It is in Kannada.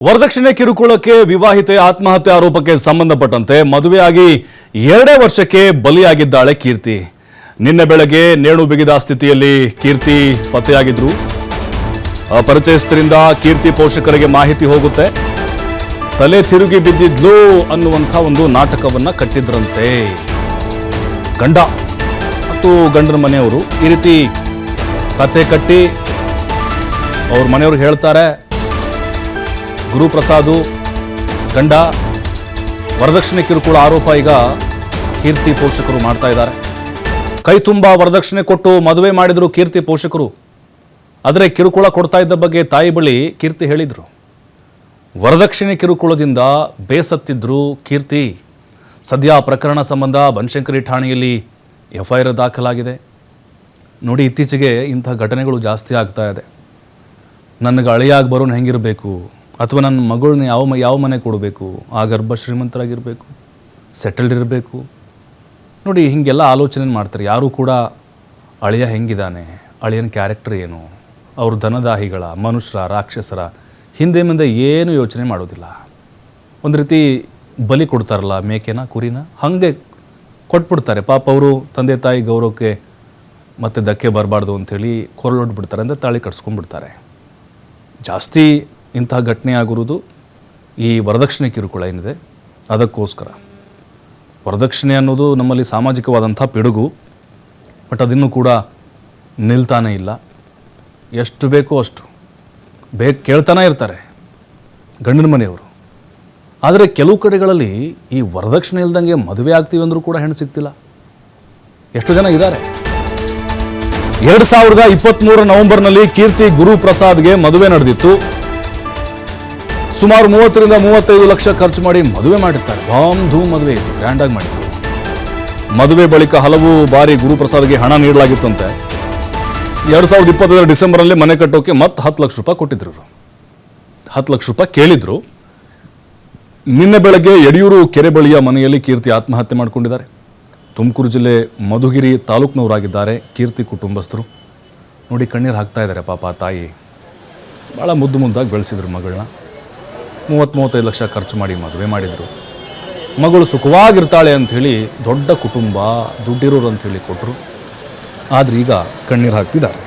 ವರದಕ್ಷಿಣೆ ಕಿರುಕುಳಕ್ಕೆ ವಿವಾಹಿತೆ ಆತ್ಮಹತ್ಯೆ ಆರೋಪಕ್ಕೆ ಸಂಬಂಧಪಟ್ಟಂತೆ ಮದುವೆಯಾಗಿ 2 ವರ್ಷಕ್ಕೆ ಬಲಿಯಾಗಿದ್ದಾಳೆ ಕೀರ್ತಿ. ನಿನ್ನೆ ಬೆಳಗ್ಗೆ ನೇಣು ಬಿಗಿದ ಸ್ಥಿತಿಯಲ್ಲಿ ಕೀರ್ತಿ ಪತ್ತೆಯಾಗಿದ್ರು. ಅಪರಿಚಯಸ್ಥರಿಂದ ಕೀರ್ತಿ ಪೋಷಕರಿಗೆ ಮಾಹಿತಿ ಹೋಗುತ್ತೆ. ತಲೆ ತಿರುಗಿ ಬಿದ್ದಿದ್ಲು ಅನ್ನುವಂಥ ಒಂದು ನಾಟಕವನ್ನ ಕಟ್ಟಿದ್ರಂತೆ. ಗಂಡ ಮತ್ತು ಗಂಡನ ಮನೆಯವರು ಈ ರೀತಿ ಕತೆ ಕಟ್ಟಿ ಅವ್ರ ಮನೆಯವರು ಹೇಳ್ತಾರೆ, ಗುರುಪ್ರಸಾದ್ ಗಂಡ ವರದಕ್ಷಿಣೆ ಕಿರುಕುಳ ಆರೋಪ ಈಗ ಕೀರ್ತಿ ಪೋಷಕರು ಮಾಡ್ತಾ ಇದ್ದಾರೆ. ಕೈ ತುಂಬ ವರದಕ್ಷಿಣೆ ಕೊಟ್ಟು ಮದುವೆ ಮಾಡಿದ್ರು ಕೀರ್ತಿ ಪೋಷಕರು. ಆದರೆ ಕಿರುಕುಳ ಕೊಡ್ತಾ ಇದ್ದ ಬಗ್ಗೆ ತಾಯಿ ಬಳಿ ಕೀರ್ತಿ ಹೇಳಿದ್ರು. ವರದಕ್ಷಿಣೆ ಕಿರುಕುಳದಿಂದ ಬೇಸತ್ತಿದ್ರು ಕೀರ್ತಿ. ಸದ್ಯ ಪ್ರಕರಣ ಸಂಬಂಧ ಬನಶಂಕರಿ ಠಾಣೆಯಲ್ಲಿ FIR ದಾಖಲಾಗಿದೆ. ನೋಡಿ, ಇತ್ತೀಚೆಗೆ ಇಂಥ ಘಟನೆಗಳು ಜಾಸ್ತಿ ಆಗ್ತಾ ಇದೆ. ನನಗೆ ಅಳಿಯಾಗಿ ಬರೋನು ಹೆಂಗಿರಬೇಕು, ಅಥವಾ ನನ್ನ ಮಗಳನ್ನ ಯಾವ ಮನೆ ಕೊಡಬೇಕು, ಆ ಗರ್ಭ ಶ್ರೀಮಂತರಾಗಿರಬೇಕು, ಸೆಟಲ್ಡ್ ಇರಬೇಕು. ನೋಡಿ, ಹೀಗೆಲ್ಲ ಆಲೋಚನೆ ಮಾಡ್ತಾರೆ. ಯಾರೂ ಕೂಡ ಅಳಿಯ ಹೆಂಗಿದ್ದಾನೆ, ಅಳಿಯನ ಕ್ಯಾರೆಕ್ಟರ್ ಏನು, ಅವ್ರ ಧನದಾಹಿಗಳ, ಮನುಷ್ಯರ, ರಾಕ್ಷಸರ ಹಿಂದೆ ಮುಂದೆ ಏನು ಯೋಚನೆ ಮಾಡೋದಿಲ್ಲ. ಒಂದು ರೀತಿ ಬಲಿ ಕೊಡ್ತಾರಲ್ಲ, ಮೇಕೆನ ಕುರಿನ, ಹಾಗೆ ಕೊಟ್ಬಿಡ್ತಾರೆ. ಪಾಪ ಅವರು ತಂದೆ ತಾಯಿ ಗೌರವಕ್ಕೆ ಮತ್ತೆ ಧಕ್ಕೆ ಬರಬಾರ್ದು ಅಂಥೇಳಿ ಕೊರಳೊಡ್ಬಿಡ್ತಾರೆ, ಅಂದರೆ ತಾಳಿ ಕಟ್ಸ್ಕೊಂಡ್ಬಿಡ್ತಾರೆ. ಜಾಸ್ತಿ ಇಂತಹ ಘಟನೆ ಆಗಿರೋದು ಈ ವರದಕ್ಷಿಣೆ ಕಿರುಕುಳ ಏನಿದೆ ಅದಕ್ಕೋಸ್ಕರ. ವರದಕ್ಷಿಣೆ ಅನ್ನೋದು ನಮ್ಮಲ್ಲಿ ಸಾಮಾಜಿಕವಾದಂಥ ಪಿಡುಗು, ಬಟ್ ಅದಿನ್ನೂ ಕೂಡ ನಿಲ್ತಾನೇ ಇಲ್ಲ. ಎಷ್ಟು ಬೇಕೋ ಅಷ್ಟು ಕೇಳ್ತಾನೆ ಇರ್ತಾರೆ ಗಂಡನ ಮನೆಯವರು. ಆದರೆ ಕೆಲವು ಕಡೆಗಳಲ್ಲಿ ಈ ವರದಕ್ಷಿಣೆ ಇಲ್ದಂಗೆ ಮದುವೆ ಆಗ್ತೀವಿ ಅಂದರೂ ಕೂಡ ಹೆಣ್ಣು ಸಿಗ್ತಿಲ್ಲ. ಎಷ್ಟು ಜನ ಇದ್ದಾರೆ. 2023 ನವೆಂಬರ್ನಲ್ಲಿ ಕೀರ್ತಿ ಗುರುಪ್ರಸಾದ್ಗೆ ಮದುವೆ ನಡೆದಿತ್ತು. ಸುಮಾರು 30 ರಿಂದ 35 ಲಕ್ಷ ಖರ್ಚು ಮಾಡಿ ಮದುವೆ ಮಾಡಿರ್ತಾರೆ. ಧಾಮ್ ಧೂಮ್ ಮದುವೆ ಇತ್ತು, ಗ್ರ್ಯಾಂಡಾಗಿ ಮಾಡಿದ್ರು. ಮದುವೆ ಬಳಿಕ ಹಲವು ಬಾರಿ ಗುರುಪ್ರಸಾದ್ಗೆ ಹಣ ನೀಡಲಾಗಿತ್ತಂತೆ. 2020 ಡಿಸೆಂಬರ್ನಲ್ಲಿ ಮನೆ ಕಟ್ಟೋಕೆ ಮತ್ತೆ 10 ಲಕ್ಷ ರೂಪಾಯಿ ಕೊಟ್ಟಿದ್ರು. 10 ಲಕ್ಷ ರೂಪಾಯಿ ಕೇಳಿದ್ರು. ನಿನ್ನೆ ಬೆಳಗ್ಗೆ ಯಡಿಯೂರು ಕೆರೆ ಬಳಿಯ ಮನೆಯಲ್ಲಿ ಕೀರ್ತಿ ಆತ್ಮಹತ್ಯೆ ಮಾಡಿಕೊಂಡಿದ್ದಾರೆ. ತುಮಕೂರು ಜಿಲ್ಲೆ ಮಧುಗಿರಿ ತಾಲೂಕಿನವರಾಗಿದ್ದಾರೆ ಕೀರ್ತಿ ಕುಟುಂಬಸ್ಥರು. ನೋಡಿ, ಕಣ್ಣೀರು ಹಾಕ್ತಾ ಇದ್ದಾರೆ ಪಾಪ. ತಾಯಿ ಭಾಳ ಮುದ್ದಾಗಿ ಬೆಳೆಸಿದ್ರು ಮಗಳನ್ನ. 30-35 ಲಕ್ಷ ಖರ್ಚು ಮಾಡಿ ಮದುವೆ ಮಾಡಿದರು. ಮಗಳು ಸುಖವಾಗಿರ್ತಾಳೆ ಅಂಥೇಳಿ ದೊಡ್ಡ ಕುಟುಂಬ, ದುಡ್ಡಿರೋರು ಅಂಥೇಳಿ ಕೊಟ್ಟರು. ಆದರೆ ಈಗ ಕಣ್ಣೀರು ಹಾಕ್ತಿದ್ದಾರೆ.